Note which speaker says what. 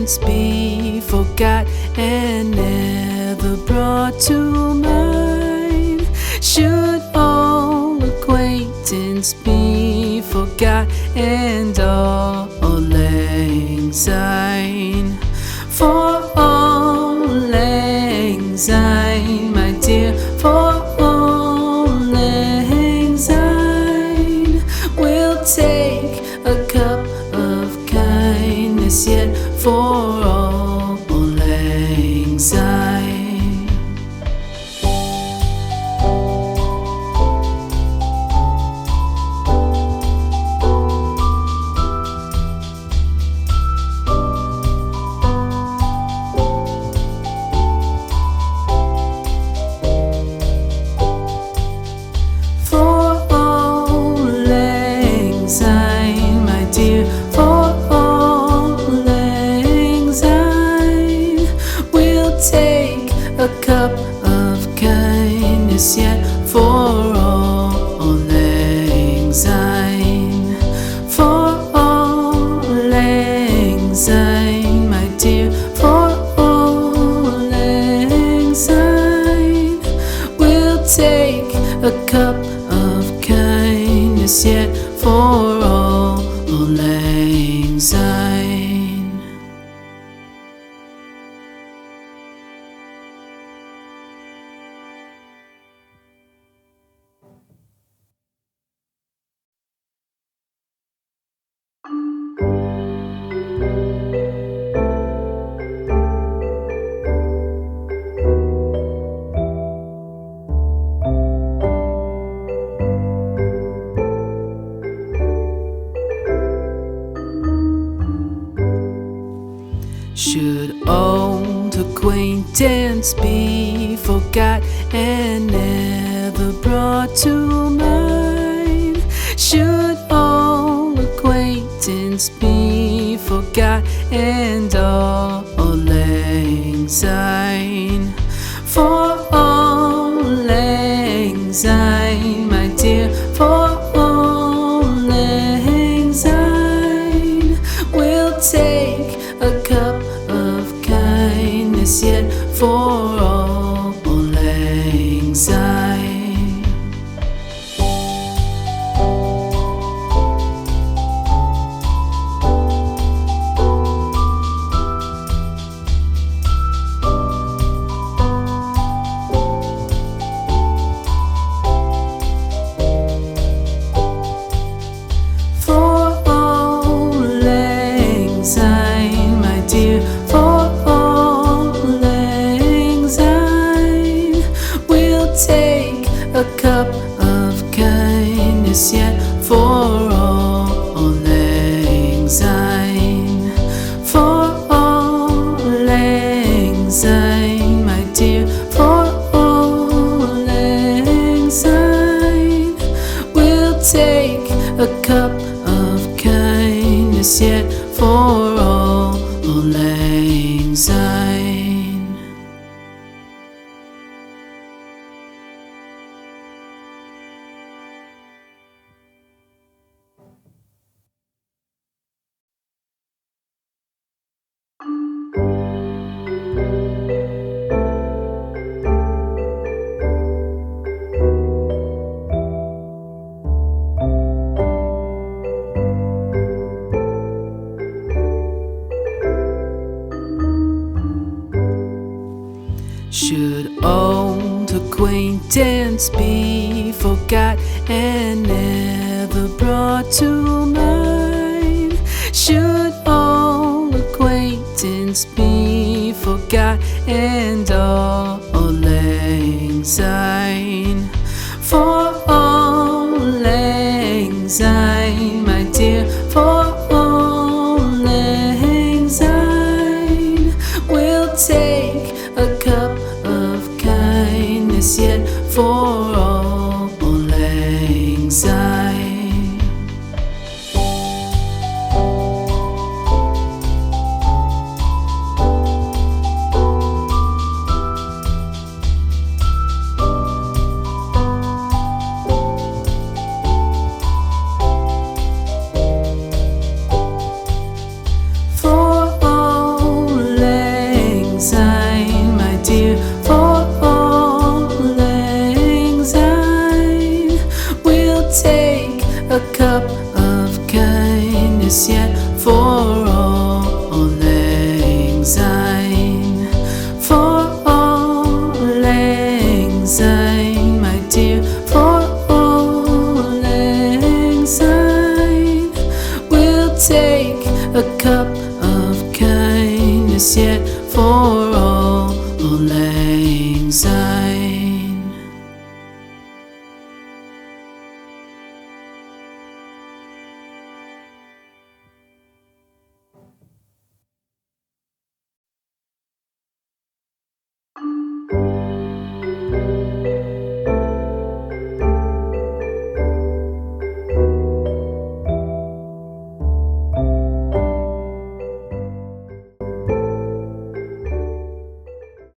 Speaker 1: acquaintance be forgot and never brought to mind? Should all acquaintance be forgot and all lang syne? For all lang syne, my dear, for all lang syne, we'll take a cup of kindness yet for all lang syne. A cup of kindness yet for all lang syne. For all lang syne, my dear, for all lang syne, we'll take a cup of kindness yet for all lang syne. Should old acquaintance be forgot and never brought to mind? Should old acquaintance be forgot and all lang syne? For all lang syne, my dear, for all lang syne, we'll take a cup of kindness yet for all lang syne. For all lang syne, my dear, for all lang syne, we'll take a cup of kindness yet for all lang syne. For all lang syne, my dear, for all lang syne, we'll take a cup of kindness yet for all lang syne. Should old acquaintance be forgot and never brought to mind? Should old acquaintance be forgot and all lang syne?